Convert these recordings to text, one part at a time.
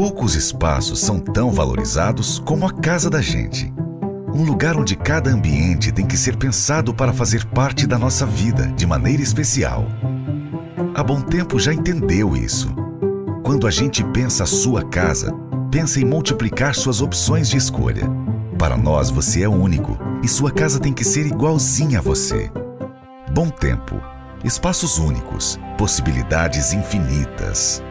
Poucos espaços são tão valorizados como a casa da gente. Um lugar onde cada ambiente tem que ser pensado para fazer parte da nossa vida de maneira especial. A Bom Tempo já entendeu isso. Quando a gente pensa a sua casa, pensa em multiplicar suas opções de escolha. Para nós, você é único e sua casa tem que ser igualzinha a você. Bom Tempo. Espaços únicos, possibilidades infinitas.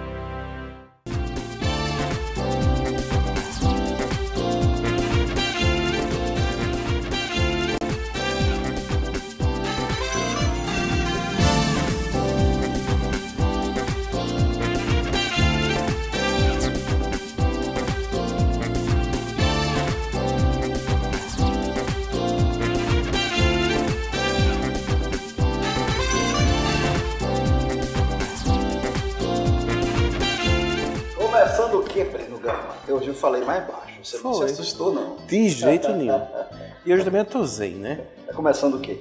Começando o que, Breno Gama? Hoje eu falei mais baixo, você não se assustou não. De jeito nenhum. E hoje também eu tô zen, né? Tá começando o quê?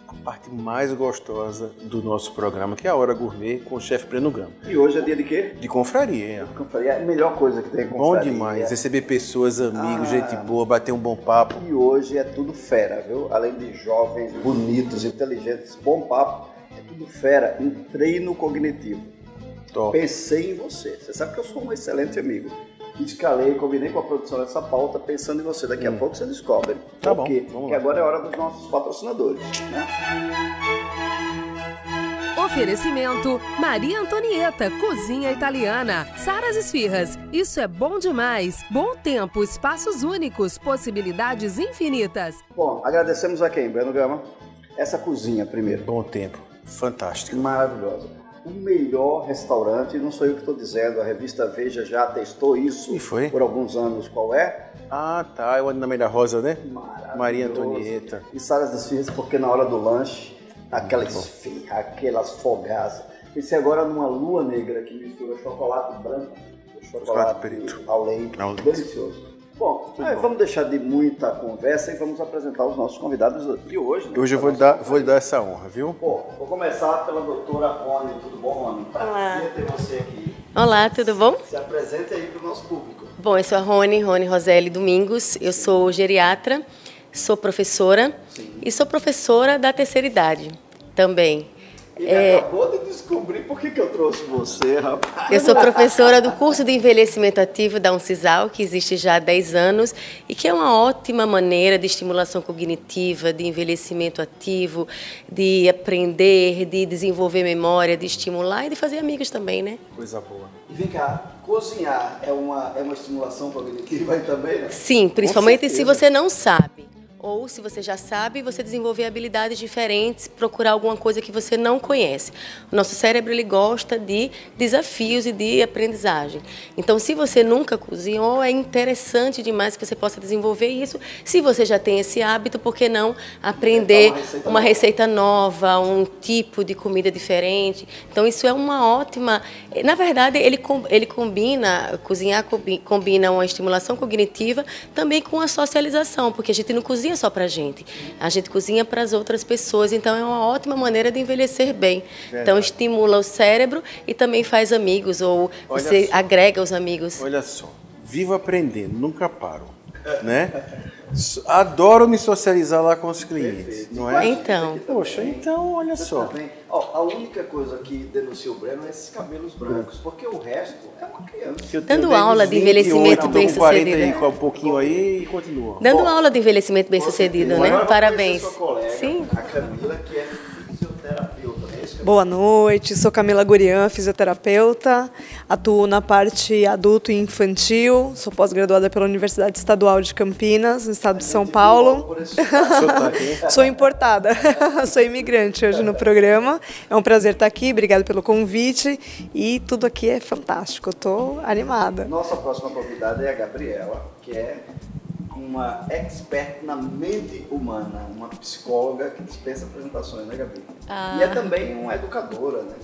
A parte mais gostosa do nosso programa, que é a Hora Gourmet com o chefe Breno Gama. E hoje é dia de quê? De confraria. Confraria é a melhor coisa que tem Bom confraria. demais, receber pessoas, amigos, gente boa, bater um bom papo. E hoje é tudo fera, viu? Além de jovens, bonitos, inteligentes, bom papo, é tudo fera em treino cognitivo. Top. Pensei em você. Você sabe que eu sou um excelente amigo. Escalei, combinei com a produção dessa pauta pensando em você. Daqui a pouco você descobre. Tá bom, porque agora é hora dos nossos patrocinadores, né? Oferecimento Maria Antonieta, Cozinha Italiana. Saras Esfirras, isso é bom demais. Bom Tempo, espaços únicos, possibilidades infinitas. Bom, agradecemos a quem, Breno Gama? Essa cozinha primeiro. Bom Tempo, fantástico. Maravilhosa. O melhor restaurante, não sou eu que estou dizendo, a revista Veja já testou isso por alguns anos. Qual é? Ah, tá, é o Ana Maria Rosa, né? Maria Maravilhoso. Antonieta. E Saras das Esfirras, porque na hora do lanche, aquela esfirra, aquelas fogaças. Pensei agora numa lua negra que mistura chocolate branco com chocolate preto ao leite. Delicioso. Bom, vamos deixar de muita conversa e vamos apresentar os nossos convidados de hoje. Né? Hoje eu vou lhe dar essa honra, viu? Bom, vou começar pela doutora Rony. Tudo bom, Rony? Prazer ter você aqui. Olá, tudo bom? Se apresente aí para o nosso público. Bom, eu sou a Rony Roseli Domingos, eu sou geriatra, sou professora e sou professora da terceira idade também. E acabou de descobrir por que eu trouxe você, rapaz. Eu sou professora do curso de envelhecimento ativo da Uncisal, que existe já há 10 anos e que é uma ótima maneira de estimulação cognitiva, de envelhecimento ativo, de aprender, de desenvolver memória, de estimular e de fazer amigos também, né? Coisa boa. E vem cá, cozinhar é uma estimulação cognitiva aí também, né? Sim, principalmente se você não sabe. Ou, se você já sabe, você desenvolver habilidades diferentes, procurar alguma coisa que você não conhece. O nosso cérebro ele gosta de desafios e de aprendizagem. Então, se você nunca cozinhou, é interessante demais que você possa desenvolver isso. Se você já tem esse hábito, por que não aprender uma receita nova, um tipo de comida diferente? Então, isso é uma ótima... Na verdade, ele combina, cozinhar combina uma estimulação cognitiva também com a socialização, porque a gente não cozinha só para a gente cozinha para as outras pessoas, então é uma ótima maneira de envelhecer bem. Verdade. Então estimula o cérebro e também faz amigos, ou você agrega os amigos. Olha só, vivo aprendendo, nunca paro, né? Adoro me socializar lá com os clientes, não é? Então. Poxa, então olha só. A única coisa que denuncia o Breno é esses cabelos brancos, porque o resto é uma criança. Dando aula de envelhecimento bem sucedido. Aí, com um pouquinho aí e continua. Dando aula de envelhecimento bem sucedido, né? Parabéns. Sua colega, sim. A Camila, que é fisioterapeuta, né? Boa noite, sou Camila Gurian, fisioterapeuta, atuo na parte adulto e infantil, sou pós-graduada pela Universidade Estadual de Campinas, no estado de São Paulo. Sou importada, sou imigrante hoje no programa, é um prazer estar aqui, obrigada pelo convite e tudo aqui é fantástico, eu estou animada. Nossa próxima convidada é a Gabriela, que é uma expert na mente humana, uma psicóloga que dispensa apresentações, né, Gabi? E é também uma educadora, né?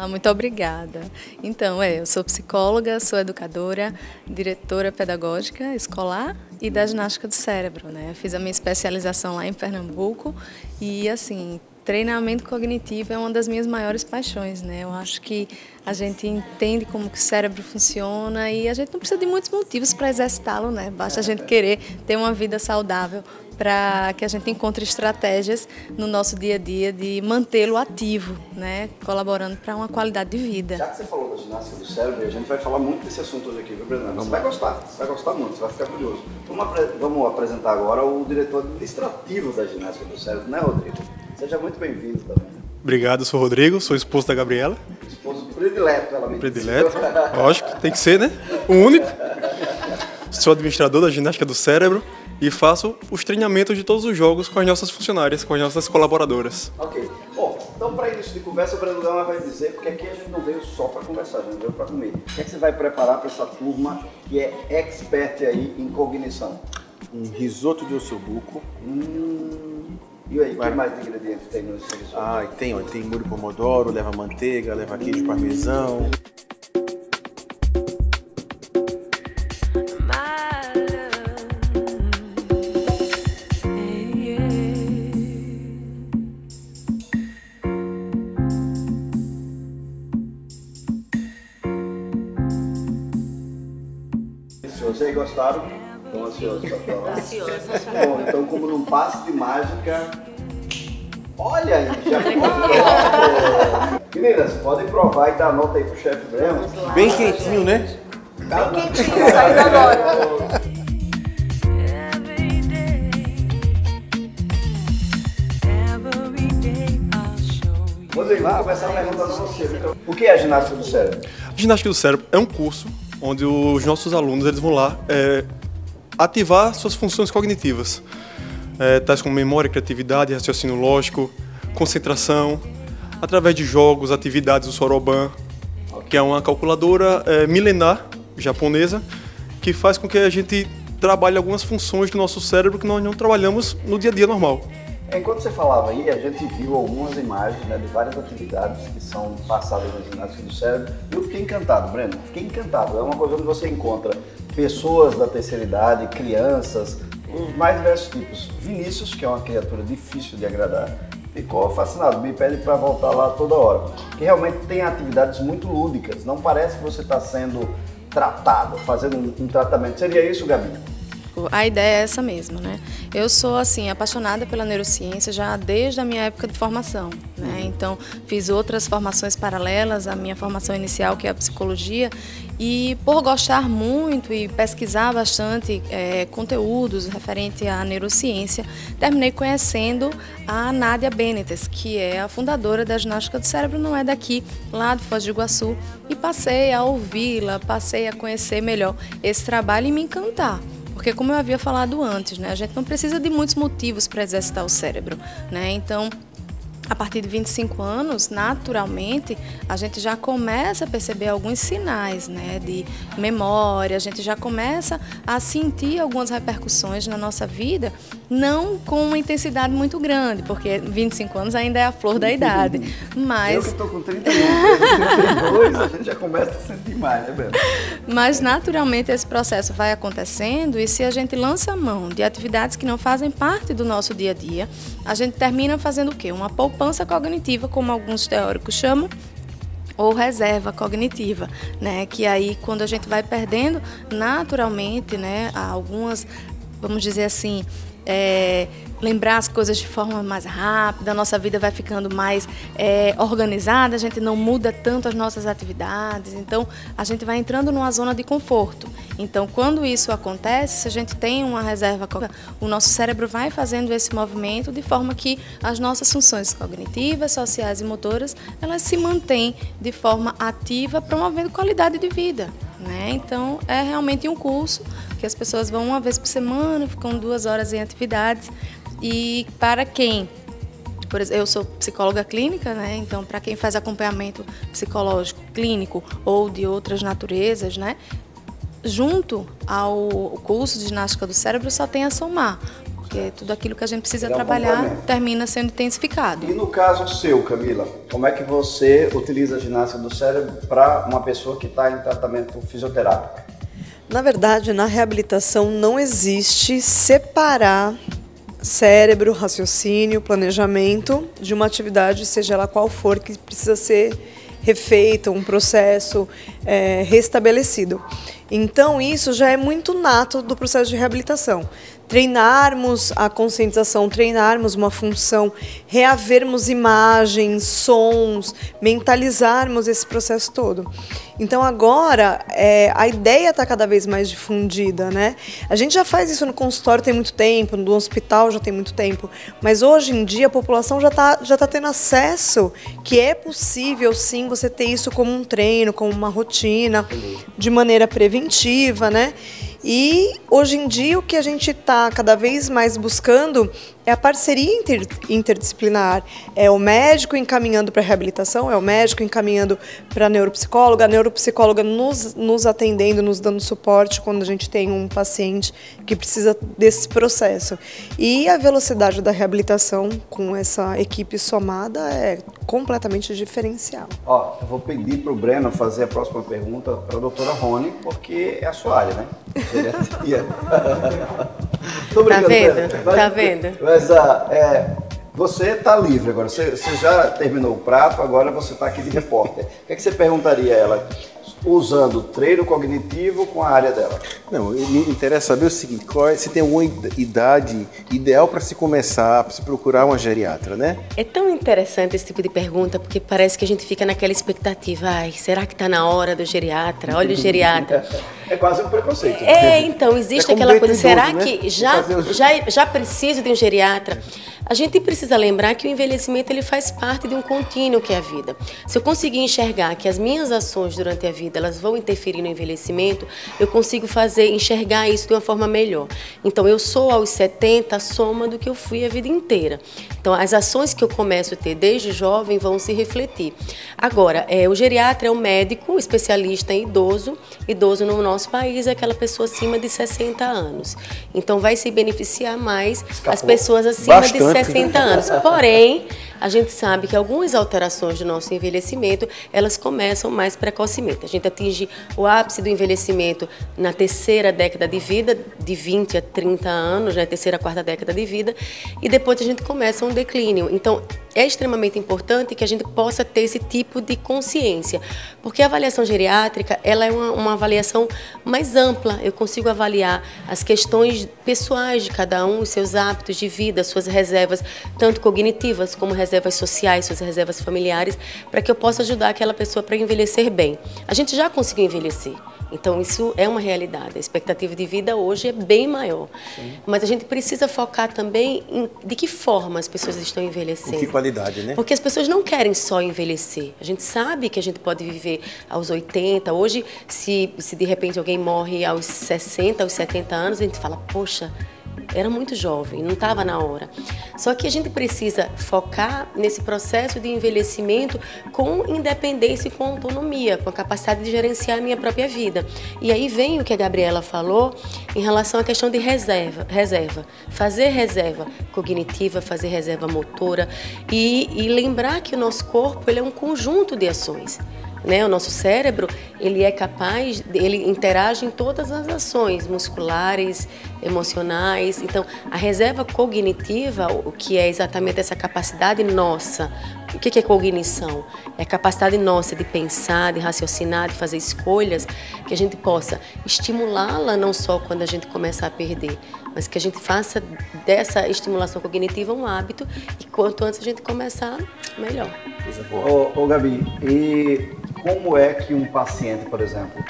Muito obrigada. Então, eu sou psicóloga, sou educadora, diretora pedagógica escolar e da ginástica do cérebro, né? Fiz a minha especialização lá em Pernambuco e, assim, treinamento cognitivo é uma das minhas maiores paixões, né? Eu acho que a gente entende como que o cérebro funciona e a gente não precisa de muitos motivos para exercitá-lo, né? Basta a gente querer ter uma vida saudável para que a gente encontre estratégias no nosso dia a dia de mantê-lo ativo, né? Colaborando para uma qualidade de vida. Já que você falou da ginástica do cérebro, a gente vai falar muito desse assunto hoje aqui, viu, Breno? Você vai gostar muito, você vai ficar curioso. Vamos apresentar agora o diretor administrativo da ginástica do cérebro, né, Rodrigo? Seja muito bem-vindo também. Obrigado, sou o Rodrigo, sou esposo da Gabriela. Esposo predileto, ela me disse. Predileto, lógico, tem que ser, né? O único. Sou administrador da ginástica do cérebro e faço os treinamentos de todos os jogos com as nossas funcionárias, com as nossas colaboradoras. Ok. Bom, então para início de conversa, o Breno Gama vai dizer, porque aqui a gente não veio só para conversar, a gente veio para comer. O que é que você vai preparar para essa turma que é expert aí em cognição? Um risoto de ossobuco. E aí, o que mais de ingredientes tem no risoto? Tem molho pomodoro, leva manteiga, leva queijo parmesão. Se vocês gostaram, estão ansiosos para provar? Ansiosos. Bom, então como num passe de mágica, olha aí, já ficou. Meninas, podem provar e dar nota aí pro chefe Breno. Bem quentinho, né? Bem quentinho, saindo agora. Rodrigo, vamos começar perguntando a você. O que é a ginástica do cérebro? A ginástica do cérebro é um curso onde os nossos alunos eles vão lá ativar suas funções cognitivas, tais como memória, criatividade, raciocínio lógico, concentração, através de jogos, atividades do Soroban, que é uma calculadora milenar japonesa que faz com que a gente trabalhe algumas funções do nosso cérebro que nós não trabalhamos no dia a dia normal. Enquanto você falava aí, a gente viu algumas imagens, né, de várias atividades que são passadas na ginástica do cérebro. E eu fiquei encantado, Breno. Fiquei encantado. É uma coisa onde você encontra pessoas da terceira idade, crianças, os mais diversos tipos. Vinícius, que é uma criatura difícil de agradar, ficou fascinado, me pede para voltar lá toda hora. Que realmente tem atividades muito lúdicas. Não parece que você está sendo tratado, fazendo um tratamento. Seria isso, Gabi? A ideia é essa mesmo, né? Eu sou, assim, apaixonada pela neurociência já desde a minha época de formação, né? Então, fiz outras formações paralelas à minha formação inicial, que é a psicologia, e por gostar muito e pesquisar bastante conteúdos referente à neurociência, terminei conhecendo a Nádia Benítez, que é a fundadora da ginástica do cérebro, não é daqui, lá de Foz do Iguaçu, e passei a ouvi-la, passei a conhecer melhor esse trabalho e me encantar. Porque, como eu havia falado antes, né, a gente não precisa de muitos motivos para exercitar o cérebro, né? Então, a partir de 25 anos, naturalmente, a gente já começa a perceber alguns sinais, né, de memória, a gente já começa a sentir algumas repercussões na nossa vida, não com uma intensidade muito grande, porque 25 anos ainda é a flor da idade. Mas... Eu que estou com 32, a gente já começa a sentir mais, né, Breno? Mas, naturalmente, esse processo vai acontecendo e se a gente lança a mão de atividades que não fazem parte do nosso dia a dia, a gente termina fazendo o quê? Uma poupança cognitiva, como alguns teóricos chamam, ou reserva cognitiva, né? Que aí, quando a gente vai perdendo, naturalmente, né, algumas, vamos dizer assim, lembrar as coisas de forma mais rápida, a nossa vida vai ficando mais organizada, a gente não muda tanto as nossas atividades, então a gente vai entrando numa zona de conforto. Então, quando isso acontece, se a gente tem uma reserva, o nosso cérebro vai fazendo esse movimento de forma que as nossas funções cognitivas, sociais e motoras, elas se mantêm de forma ativa, promovendo qualidade de vida, né? Então, é realmente um curso que as pessoas vão uma vez por semana, ficam 2 horas em atividades. E para quem, por exemplo, eu sou psicóloga clínica, né? Então, para quem faz acompanhamento psicológico, clínico ou de outras naturezas, né? Junto ao curso de ginástica do cérebro só tem a somar, porque tudo aquilo que a gente precisa trabalhar termina sendo intensificado. E no caso seu, Camila, como é que você utiliza a ginástica do cérebro para uma pessoa que está em tratamento fisioterápico? Na verdade, na reabilitação não existe separar cérebro, raciocínio, planejamento de uma atividade, seja ela qual for, que precisa ser refeita, um processo restabelecido. Então, isso já é muito nato do processo de reabilitação. Treinarmos a conscientização, treinarmos uma função, reavermos imagens, sons, mentalizarmos esse processo todo. Então, agora, a ideia está cada vez mais difundida, né? A gente já faz isso no consultório tem muito tempo, no hospital já tem muito tempo, mas hoje em dia a população já tá tendo acesso que é possível, sim, você ter isso como um treino, como uma rotina, de maneira preventiva, né? E hoje em dia o que a gente está cada vez mais buscando é a parceria interdisciplinar. É o médico encaminhando para a reabilitação, é o médico encaminhando para a neuropsicóloga nos atendendo, nos dando suporte quando a gente tem um paciente que precisa desse processo. E a velocidade da reabilitação com essa equipe somada é completamente diferencial. Ó, eu vou pedir para o Breno fazer a próxima pergunta para a doutora Rony, porque é a sua área, né? Geriatria. Tô brincando, Breno. Tá vendo? Mas você está livre agora, você já terminou o prato, agora você está aqui de repórter. O que é que você perguntaria a ela, usando o treino cognitivo com a área dela? Não, me interessa saber o seguinte, se tem alguma idade ideal para se começar, para se procurar uma geriatra, né? É tão interessante esse tipo de pergunta, porque parece que a gente fica naquela expectativa, será que está na hora do geriatra? Olha o geriatra. É quase um preconceito. Então, existe aquela coisa, será que já preciso de um geriatra? A gente precisa lembrar que o envelhecimento ele faz parte de um contínuo que é a vida. Se eu conseguir enxergar que as minhas ações durante a vida elas vão interferir no envelhecimento, eu consigo enxergar isso de uma forma melhor. Então, eu sou aos 70 a soma do que eu fui a vida inteira. Então, as ações que eu começo a ter desde jovem vão se refletir. Agora, o geriatra é um médico especialista em idoso. Idoso no nosso país é aquela pessoa acima de 60 anos. Então, vai se beneficiar mais as pessoas acima de 60 anos. Porém, a gente sabe que algumas alterações do nosso envelhecimento, elas começam mais precocemente. A gente atinge o ápice do envelhecimento na terceira década de vida, de 20 a 30 anos, né? Terceira, quarta década de vida, e depois a gente começa um declínio. Então, é extremamente importante que a gente possa ter esse tipo de consciência, porque a avaliação geriátrica, ela é uma avaliação mais ampla. Eu consigo avaliar as questões pessoais de cada um, os seus hábitos de vida, suas reservas, tanto cognitivas como reservas sociais, suas reservas familiares, para que eu possa ajudar aquela pessoa para envelhecer bem. A gente já conseguiu envelhecer. Então, isso é uma realidade. A expectativa de vida hoje é bem maior. Sim. Mas a gente precisa focar também de que forma as pessoas estão envelhecendo. Com que qualidade, né? Porque as pessoas não querem só envelhecer. A gente sabe que a gente pode viver aos 80. Hoje, se de repente alguém morre aos 60, aos 70 anos, a gente fala, poxa, era muito jovem, não estava na hora. Só que a gente precisa focar nesse processo de envelhecimento com independência e com autonomia, com a capacidade de gerenciar a minha própria vida. E aí vem o que a Gabriela falou em relação à questão de reserva. Fazer reserva cognitiva, fazer reserva motora e lembrar que o nosso corpo ele é um conjunto de ações. O nosso cérebro, ele é capaz, ele interage em todas as ações musculares, emocionais. Então, a reserva cognitiva, o que é exatamente essa capacidade nossa. O que é cognição? É a capacidade nossa de pensar, de raciocinar, de fazer escolhas, que a gente possa estimulá-la não só quando a gente começa a perder, mas que a gente faça dessa estimulação cognitiva um hábito e quanto antes a gente começar, melhor. Ô Gabi, e como é que um paciente, por exemplo,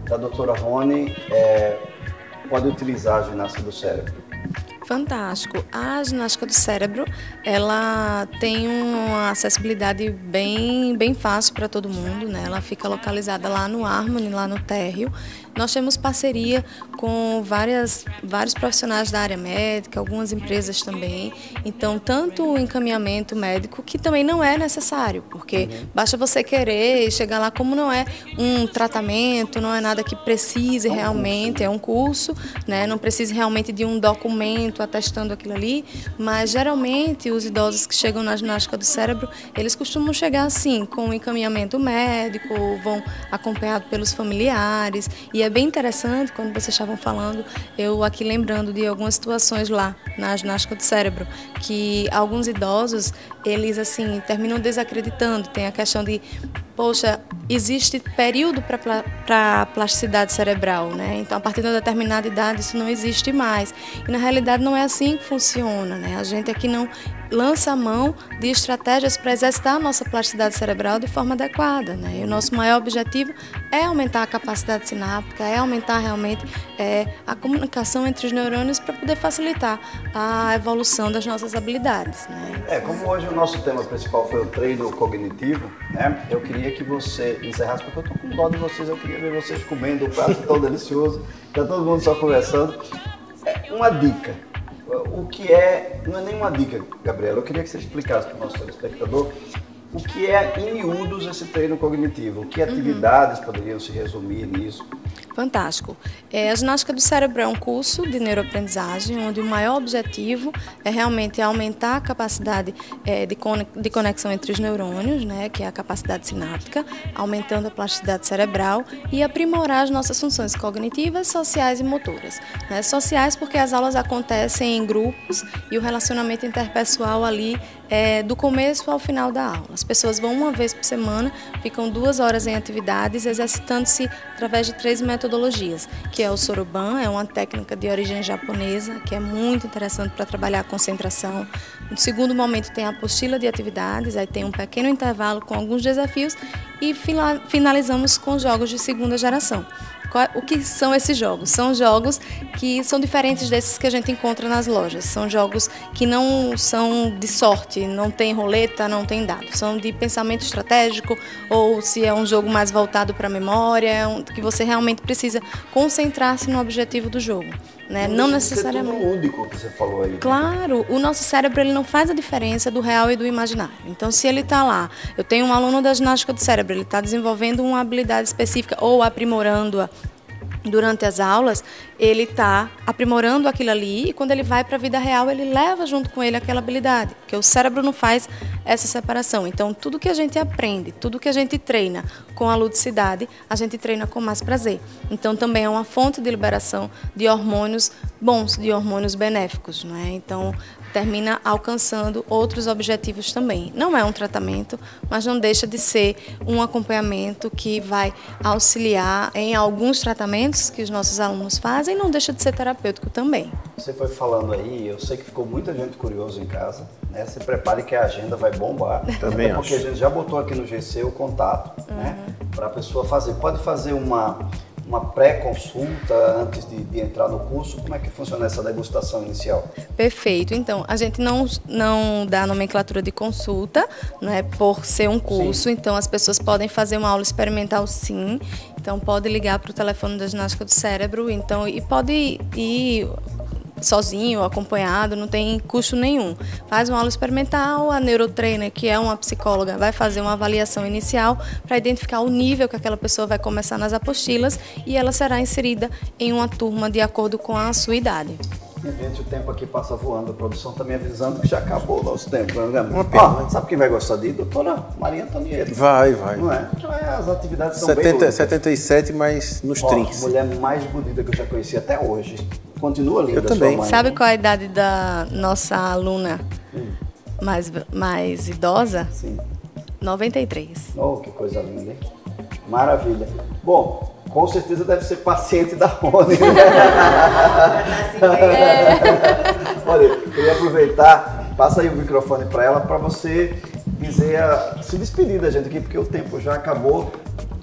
da doutora Rony, pode utilizar a ginástica do cérebro? Fantástico. A ginástica do cérebro, ela tem uma acessibilidade bem fácil para todo mundo, né? Ela fica localizada lá no Harmony, lá no térreo. Nós temos parceria com vários profissionais da área médica, algumas empresas também. Então, tanto o encaminhamento médico, que também não é necessário, porque basta você querer e chegar lá, como não é um tratamento, não é nada que precise realmente, é um curso, né? Não precisa realmente de um documento estou atestando aquilo ali, mas geralmente os idosos que chegam na ginástica do cérebro, eles costumam chegar assim, com um encaminhamento médico, ou vão acompanhados pelos familiares, e é bem interessante, quando vocês estavam falando, eu aqui lembrando de algumas situações lá na ginástica do cérebro, que alguns idosos, eles assim, terminam desacreditando, tem a questão de, poxa, existe período para plasticidade cerebral, né? Então, a partir de uma determinada idade, isso não existe mais. E, na realidade, não é assim que funciona, né? A gente aqui não lança a mão de estratégias para exercitar a nossa plasticidade cerebral de forma adequada, né? E o nosso maior objetivo é aumentar a capacidade sináptica, é aumentar realmente a comunicação entre os neurônios para poder facilitar a evolução das nossas habilidades, né? Como hoje o nosso tema principal foi o treino cognitivo, né? Eu queria que você encerrasse, porque eu estou com dó de vocês, eu queria ver vocês comendo um prato tão delicioso, está todo mundo só conversando. Uma dica. O que é, não é nenhuma dica, Gabriela, eu queria que você explicasse para o nosso telespectador o que é, em miúdos, esse treino cognitivo, que atividades poderiam se resumir nisso? Fantástico. A ginástica do cérebro é um curso de neuroaprendizagem, onde o maior objetivo é realmente aumentar a capacidade de conexão entre os neurônios, né, que é a capacidade sináptica, aumentando a plasticidade cerebral e aprimorar as nossas funções cognitivas, sociais e motoras. Né? Sociais porque as aulas acontecem em grupos e o relacionamento interpessoal ali do começo ao final da aula. As pessoas vão uma vez por semana, ficam 2 horas em atividades, exercitando-se através de 3 metodologias, que é o Soroban, é uma técnica de origem japonesa, que é muito interessante para trabalhar a concentração. No segundo momento tem a apostila de atividades, aí tem um pequeno intervalo com alguns desafios e finalizamos com jogos de segunda geração. O que são esses jogos? São jogos que são diferentes desses que a gente encontra nas lojas. São jogos que não são de sorte, não tem roleta, não tem dado. São de pensamento estratégico, ou se é um jogo mais voltado para a memória, que você realmente precisa concentrar-se no objetivo do jogo. Né? Não necessariamente. Tudo lúdico que você falou aí. Claro, o nosso cérebro ele não faz a diferença do real e do imaginário. Então, se ele está lá, eu tenho um aluno da ginástica do cérebro, ele está desenvolvendo uma habilidade específica ou aprimorando-a durante as aulas, ele está aprimorando aquilo ali e quando ele vai para a vida real, ele leva junto com ele aquela habilidade, porque o cérebro não faz essa separação. Então, tudo que a gente aprende, tudo que a gente treina com a ludicidade, a gente treina com mais prazer. Então, também é uma fonte de liberação de hormônios bons, de hormônios benéficos, não é? Então, termina alcançando outros objetivos também. Não é um tratamento, mas não deixa de ser um acompanhamento que vai auxiliar em alguns tratamentos que os nossos alunos fazem, não deixa de ser terapêutico também. Você foi falando aí, eu sei que ficou muita gente curiosa em casa, né? Se prepare que a agenda vai bombar. Também porque acho. A gente já botou aqui no GC o contato, né? Para a pessoa fazer. Pode fazer uma pré-consulta antes de entrar no curso? Como é que funciona essa degustação inicial? Perfeito. Então, a gente não dá nomenclatura de consulta, né, por ser um curso. Sim. Então, as pessoas podem fazer uma aula experimental, sim. Então, pode ligar para o telefone da ginástica do cérebro. Então, e pode ir sozinho, acompanhado, não tem custo nenhum. Faz uma aula experimental, a neurotrainer, que é uma psicóloga, vai fazer uma avaliação inicial para identificar o nível que aquela pessoa vai começar nas apostilas e ela será inserida em uma turma de acordo com a sua idade. Gente, o tempo aqui passa voando, a produção está me avisando que já acabou o nosso tempo. Uma pena. Sabe quem vai gostar disso? Doutora Maria Antonieta. Vai. Não é? As atividades são bem lúdicas. 77, mas nos trinques. A mulher mais bonita que eu já conheci até hoje. Continua linda. Eu também. Sua mãe. Sabe qual a idade da nossa aluna mais idosa? Sim. 93. Oh, que coisa linda, hein? Maravilha. Bom, com certeza deve ser paciente da Rony. Olha, eu queria aproveitar, passa aí o microfone para ela, para você dizer, se despedir da gente aqui, porque o tempo já acabou.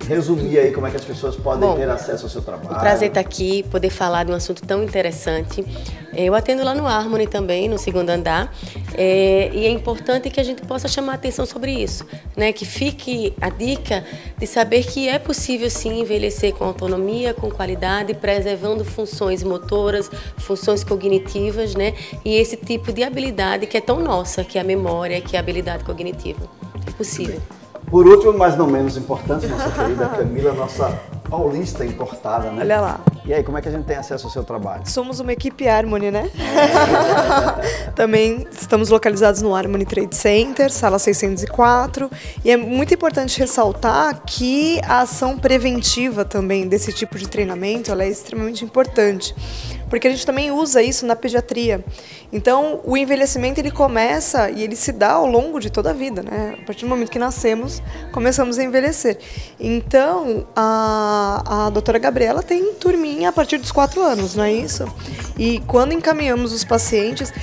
Resumir aí como é que as pessoas podem ter acesso ao seu trabalho. Um prazer estar aqui, poder falar de um assunto tão interessante. Eu atendo lá no Harmony também, no 2º andar, e é importante que a gente possa chamar a atenção sobre isso, né? Que fique a dica de saber que é possível sim envelhecer com autonomia, com qualidade, preservando funções motoras, funções cognitivas, né? E esse tipo de habilidade que é tão nossa, que é a memória, que é a habilidade cognitiva. É possível. Por último, mas não menos importante, nossa querida Camila, nossa paulista importada, né? Olha lá. E aí, como é que a gente tem acesso ao seu trabalho? Somos uma equipe Harmony, né? Também estamos localizados no Harmony Trade Center, sala 604. E é muito importante ressaltar que a ação preventiva também desse tipo de treinamento, ela é extremamente importante. Porque a gente também usa isso na pediatria. Então, o envelhecimento ele começa e ele se dá ao longo de toda a vida, né? A partir do momento que nascemos, começamos a envelhecer. Então, a doutora Gabriela tem turminha a partir dos 4 anos, não é isso? E quando encaminhamos os pacientes,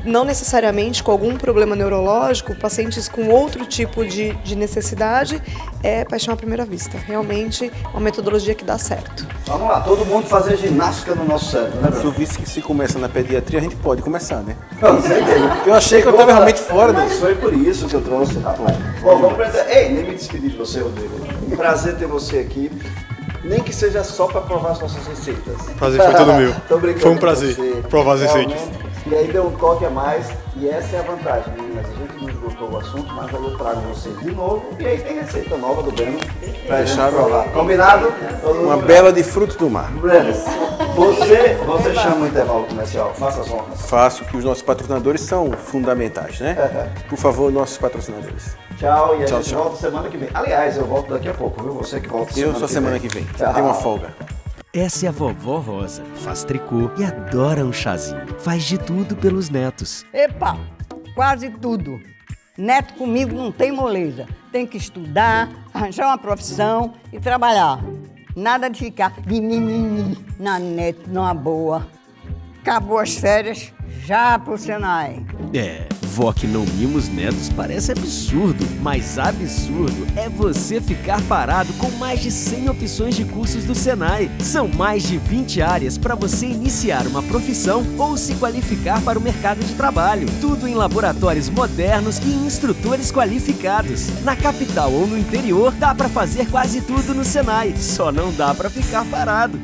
não necessariamente com algum problema neurológico, pacientes com outro tipo de necessidade, é paixão à primeira vista. Realmente, uma metodologia que dá certo. Vamos lá, todo mundo fazer ginástica no nosso cérebro, né, Se eu visse que se começa na pediatria, a gente pode começar, né? Com certeza. Eu achei que eu estava realmente fora Mas disso. foi por isso que eu trouxe, rapaz. Bom, vamos pra... Ei, nem me despedir de você, Rodrigo. Um prazer ter você aqui. Nem que seja só para provar as nossas receitas. Prazer foi todo meu. Tô brincando Foi um com prazer você. provar as receitas. Realmente. E aí deu um toque a mais. E essa é a vantagem, meninas. A gente não esgotou o assunto, mas aí eu trago você de novo. E aí tem receita nova do Breno pra gente provar. Combinado? Uma bela de fruto do mar. Breno, você chama o intervalo comercial. Faça as honras. Faço que os nossos patrocinadores são fundamentais, né? Por favor, nossos patrocinadores. Tchau, e a Tchau, gente tchau. volta semana que vem. Aliás, eu volto daqui a pouco, viu? Você que volta Eu só semana que vem. Tchau. Tem uma folga. Essa é a vovó Rosa, faz tricô e adora um chazinho. Faz de tudo pelos netos. Epa, quase tudo. Neto comigo não tem moleza. Tem que estudar, arranjar uma profissão e trabalhar. Nada de ficar de mimimi na net, numa boa. Acabou as férias, já pro Senai. Vó que não mima os netos parece absurdo, mas absurdo é você ficar parado com mais de 100 opções de cursos do Senai. São mais de 20 áreas para você iniciar uma profissão ou se qualificar para o mercado de trabalho. Tudo em laboratórios modernos e instrutores qualificados. Na capital ou no interior, dá para fazer quase tudo no Senai, só não dá para ficar parado.